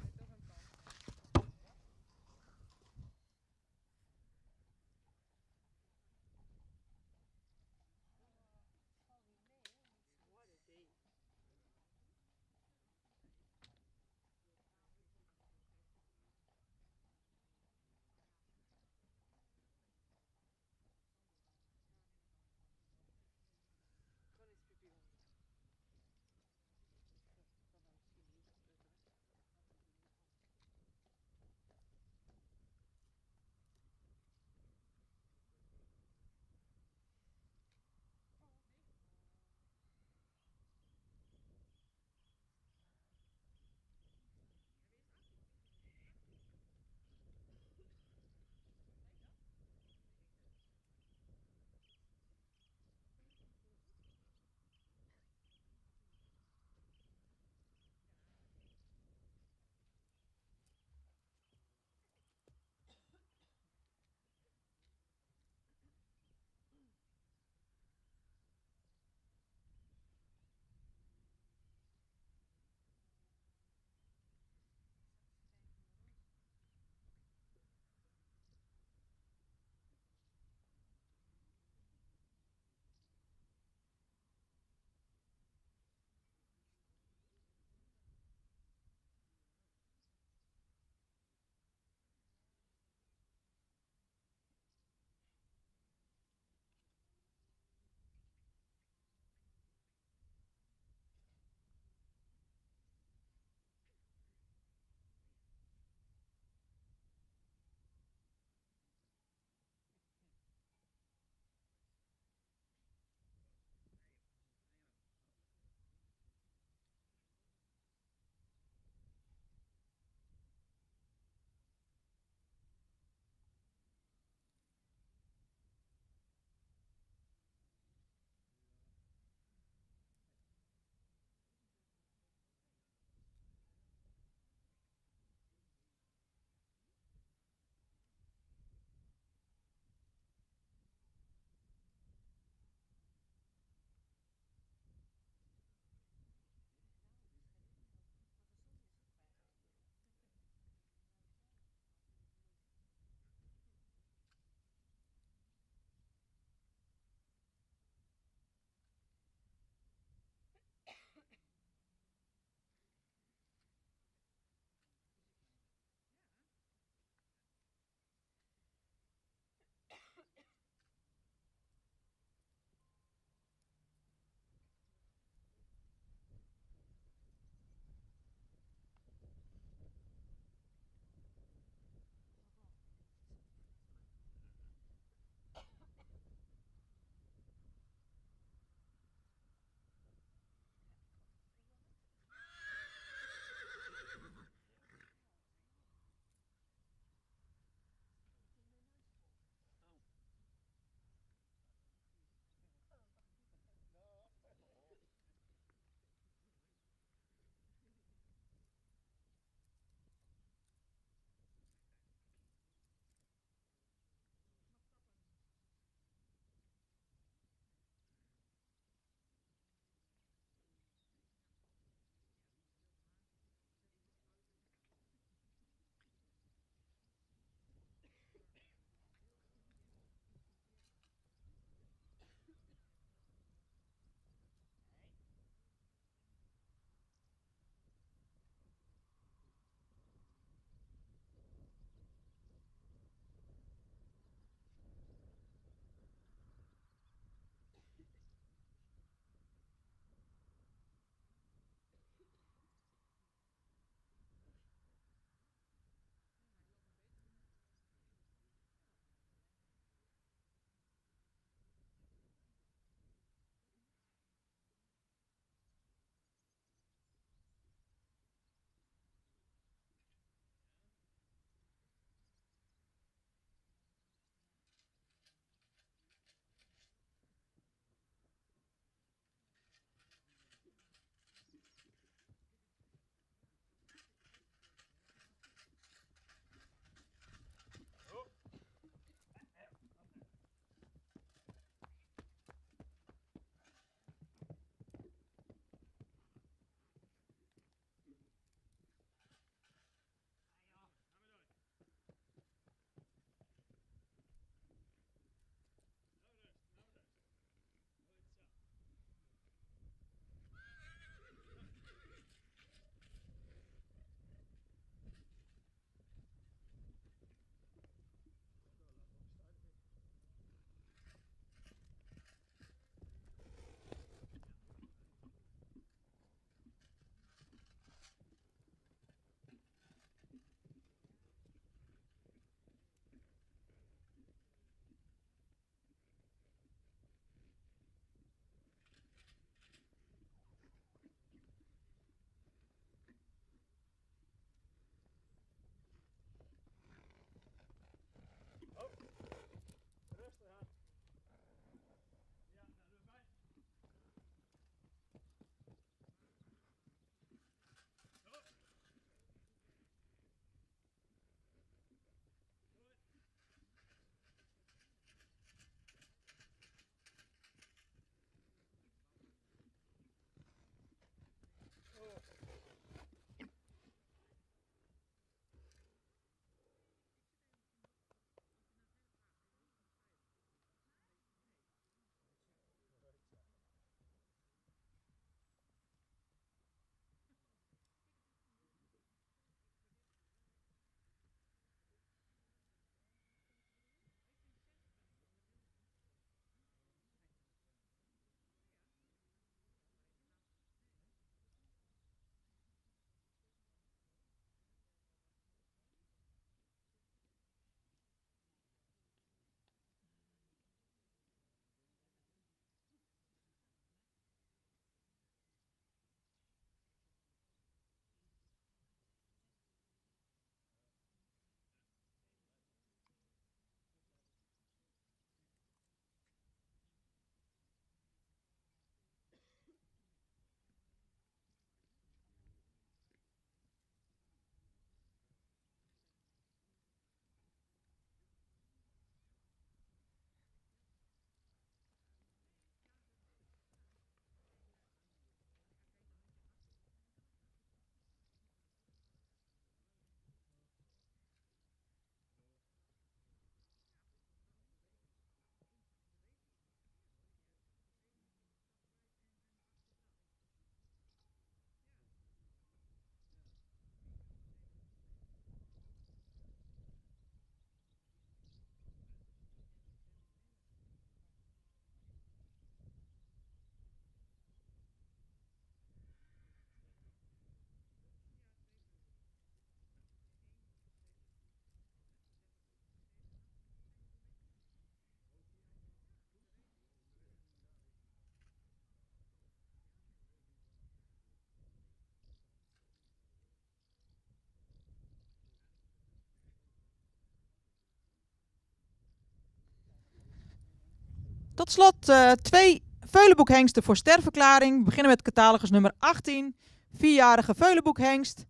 S1: Tot slot 2 Veulenboekhengsten voor sterverklaring. We beginnen met catalogus nummer 18. 4-jarige Veulenboekhengst.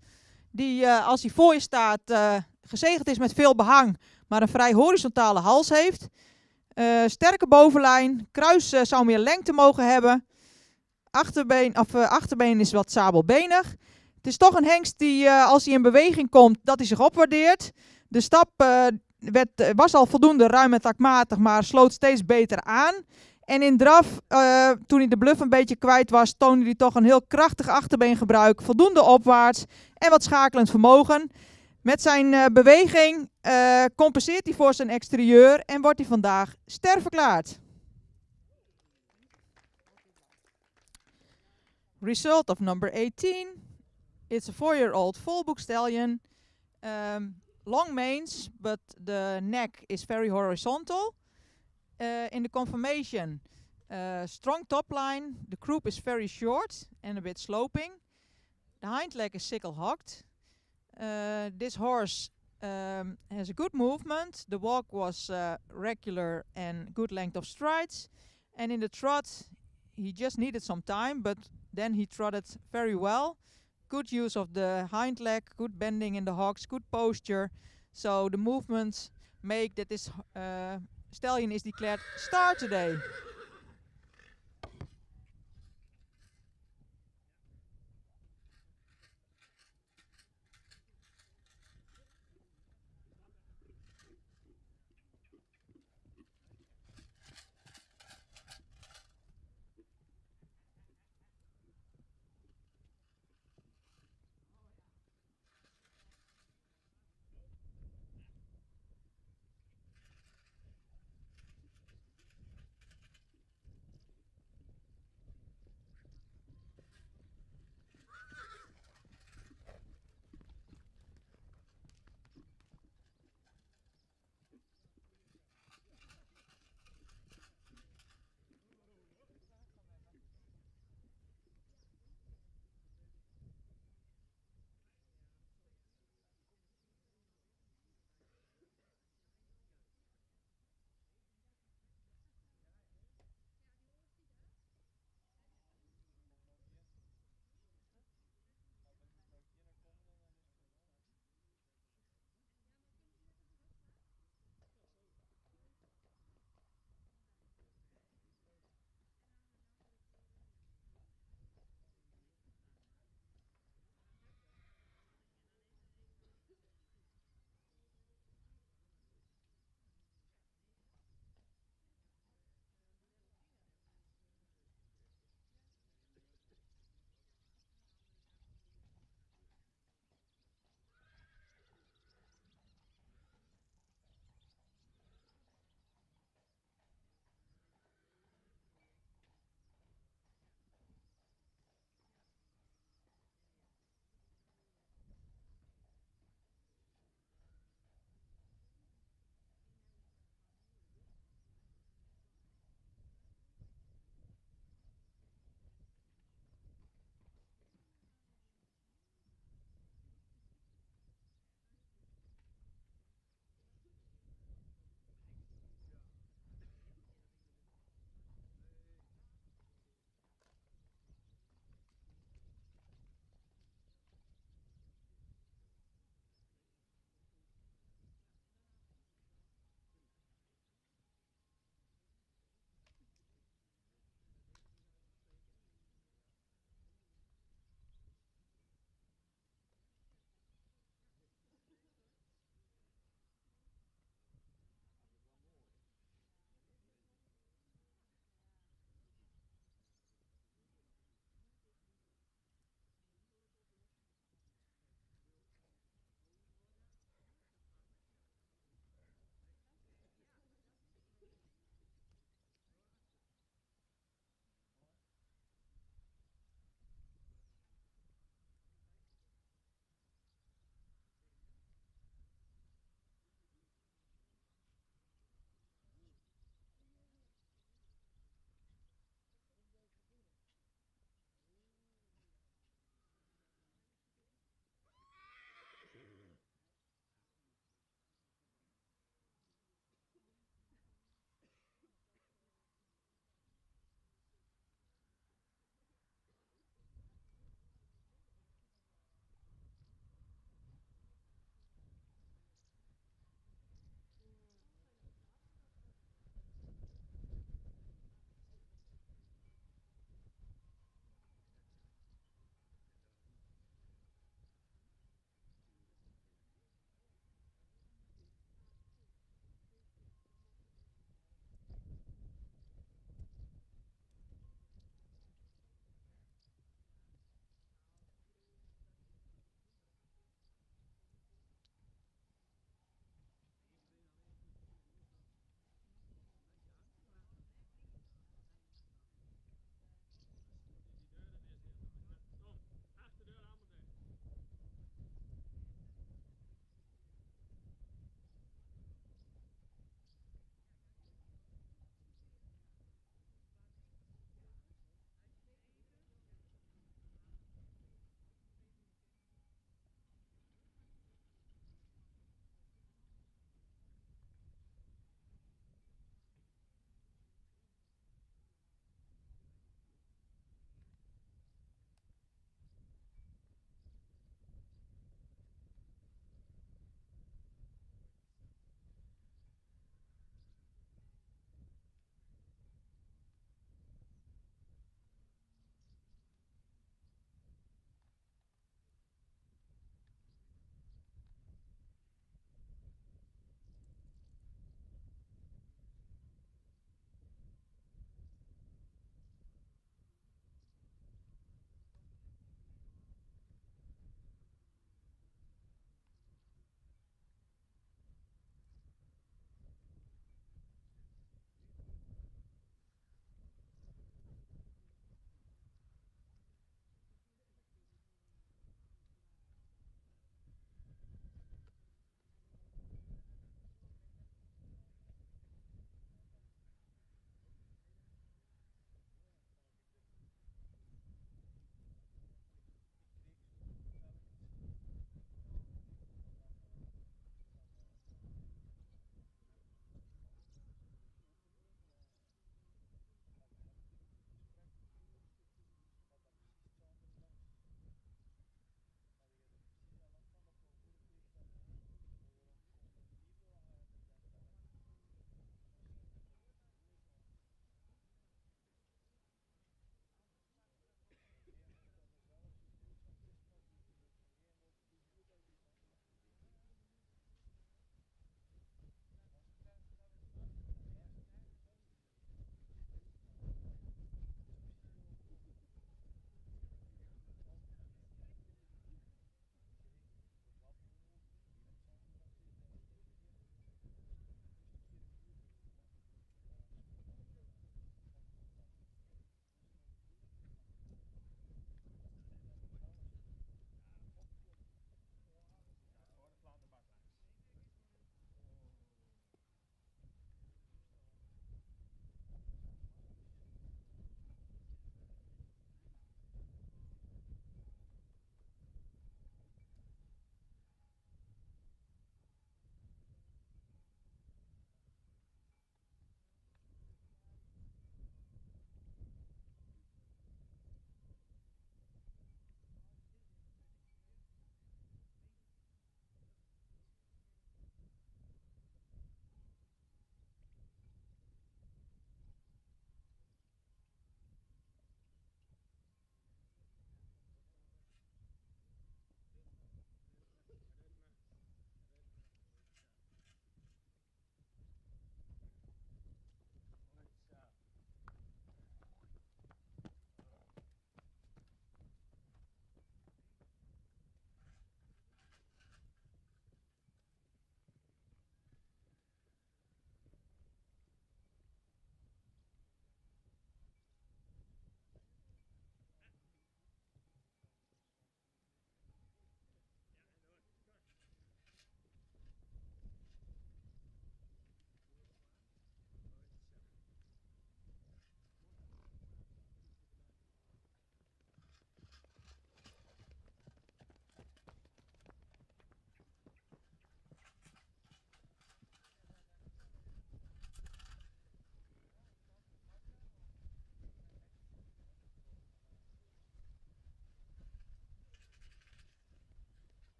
S1: Die als hij voor je staat gezegend is met veel behang, maar een vrij horizontale hals heeft. Sterke bovenlijn. Kruis zou meer lengte mogen hebben. Achterbeen is wat sabelbenig. Het is toch een hengst die als hij in beweging komt, dat hij zich opwaardeert. De stap was al voldoende ruim en takmatig, maar sloot steeds beter aan. En in draf, toen hij de bluff een beetje kwijt was, toonde hij toch een heel krachtig achterbeengebruik, voldoende opwaarts en wat schakelend vermogen. Met zijn beweging compenseert hij voor zijn exterieur en wordt hij vandaag sterverklaard. Result of number 18. It's a 4-year-old Volboek stallion. Long manes, but the neck is very horizontal. In the conformation, strong top line. The croup is very short and a bit sloping. The hind leg is sickle-hocked. This horse has a good movement. The walk was regular and good length of strides. And in the trot, he just needed some time, but then he trotted very well. Good use of the hind leg, good bending in the hocks, good posture. So the movements make that this stallion is declared star today.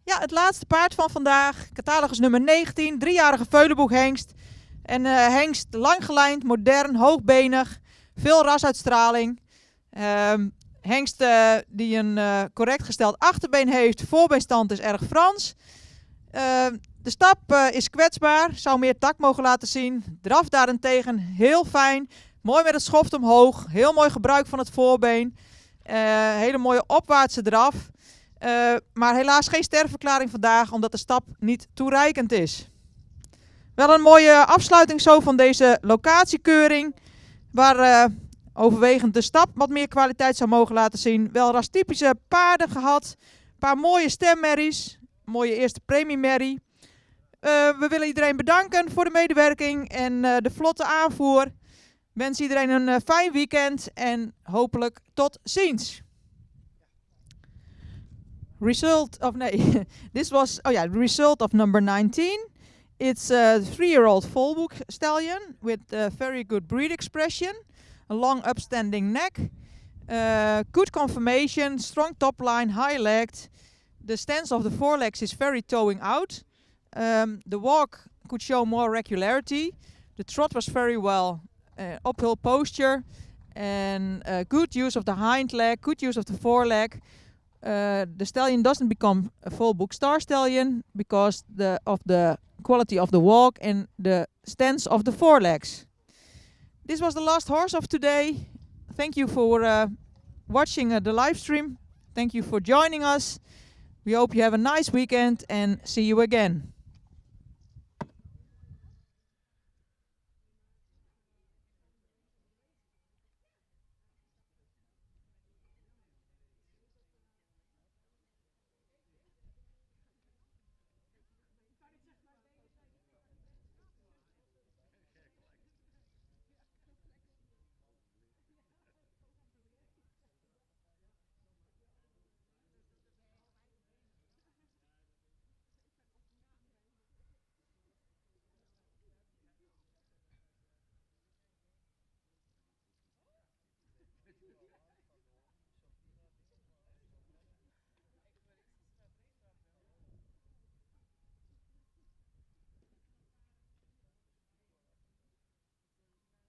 S1: Ja, het laatste paard van vandaag. Catalogus nummer 19. 3-jarige Veulenboeghengst. En hengst lang gelijnd, modern, hoogbenig. Veel rasuitstraling. Hengst die een correct gesteld achterbeen heeft. Voorbeenstand is erg Frans. De stap is kwetsbaar. Zou meer tak mogen laten zien. Draf daarentegen heel fijn. Mooi met het schoft omhoog. Heel mooi gebruik van het voorbeen. Hele mooie opwaartse draf. Maar helaas geen sterverklaring vandaag, omdat de stap niet toereikend is. Wel een mooie afsluiting zo van deze locatiekeuring. Waar overwegend de stap wat meer kwaliteit zou mogen laten zien. Wel rastypische paarden gehad. Een paar mooie stemmerries. Mooie eerste premiemerrie. We willen iedereen bedanken voor de medewerking en de vlotte aanvoer. Wens iedereen een fijn weekend en hopelijk tot ziens. The result of number 19. It's a 3-year-old Volboek stallion with a very good breed expression, a long upstanding neck, good conformation, strong top line, high legged. The stance of the forelegs is very towing out. The walk could show more regularity. The trot was very well. Uphill posture and good use of the hind leg, good use of the foreleg. The stallion doesn't become a Volboek star stallion because of the quality of the walk and the stance of the forelegs. This was the last horse of today. Thank you for watching the live stream. Thank you for joining us. We hope you have a nice weekend and see you again.